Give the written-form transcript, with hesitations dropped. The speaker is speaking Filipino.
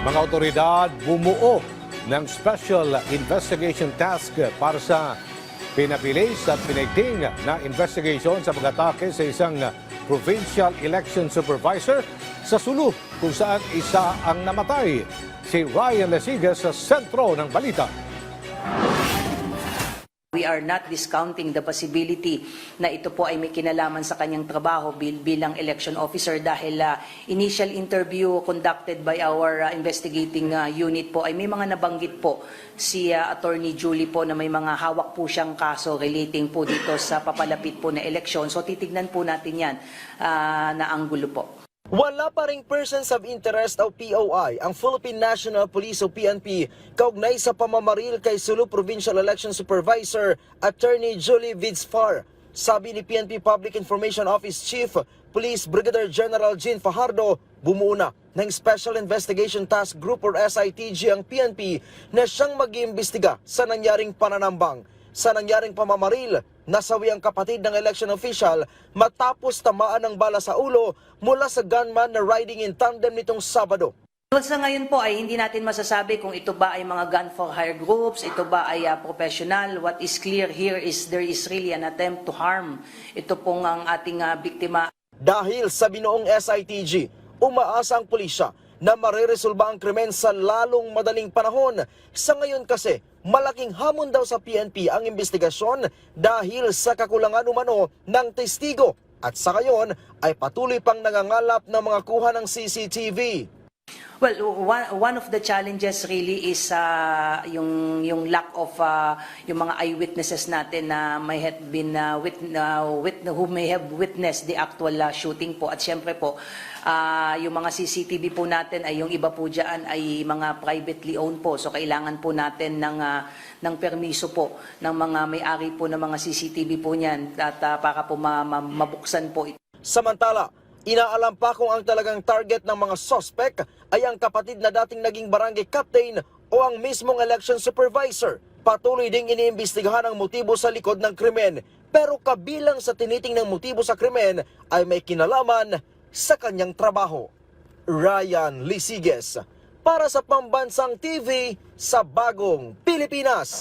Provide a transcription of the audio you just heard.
Mga otoridad bumuo ng Special Investigation Task para sa pinapilis at pinigting na investigation sa pag-atake sa isang Provincial Election Supervisor sa Sulu kung saan isa ang namatay. Si Ryan Lesigas sa sentro ng balita. We are not discounting the possibility na ito po ay may kinalaman sa kanyang trabaho bilang election officer dahil initial interview conducted by our investigating unit po ay may mga nabanggit po si Attorney Julie po na may mga hawak po siyang kaso relating po dito sa papalapit po na eleksyon. So titignan po natin yan na anggulo po. Wala pa ring persons of interest o POI ang Philippine National Police o PNP kaugnay sa pamamaril kay Sulu Provincial Election Supervisor Attorney Julie Vidsfar. Sabi ni PNP Public Information Office Chief Police Brigadier General Jean Fajardo, bumuo na ng Special Investigation Task Group or SITG ang PNP na siyang mag-iimbestiga sa nangyaring pananambang. Sa nangyaring pamamaril, nasawi ang kapatid ng election official matapos tamaan ng bala sa ulo mula sa gunman na riding in tandem nitong Sabado. Sa ngayon po ay hindi natin masasabi kung ito ba ay mga gun for hire groups, ito ba ay professional. What is clear here is there is really an attempt to harm. Ito pong ang ating biktima. Dahil sa binuong SITG, umaasa ang pulisya na mareresolba ang krimen sa lalong madaling panahon. Sa ngayon kasi, malaking hamon daw sa PNP ang investigasyon dahil sa kakulangan umano ng testigo. At sa ngayon ay patuloy pang nangangalap ng mga kuha ng CCTV. Well, one of the challenges really is yung lack of yung mga eyewitnesses natin na may have been who may have witnessed the actual shooting po. At syempre po, yung mga CCTV po natin ay yung iba po diyan ay mga privately owned po. So kailangan po natin ng permiso po ng mga may-ari po ng mga CCTV po niyan at para po mabuksan po ito. Samantala, inaalam pa kung ang talagang target ng mga suspect ay ang kapatid na dating naging barangay captain o ang mismong election supervisor. Patuloy ding iniimbestigahan ang motibo sa likod ng krimen. Pero kabilang sa tinitingnang motibo sa krimen ay may kinalaman sa kanyang trabaho. Ryan Lesigas para sa Pambansang TV sa Bagong Pilipinas.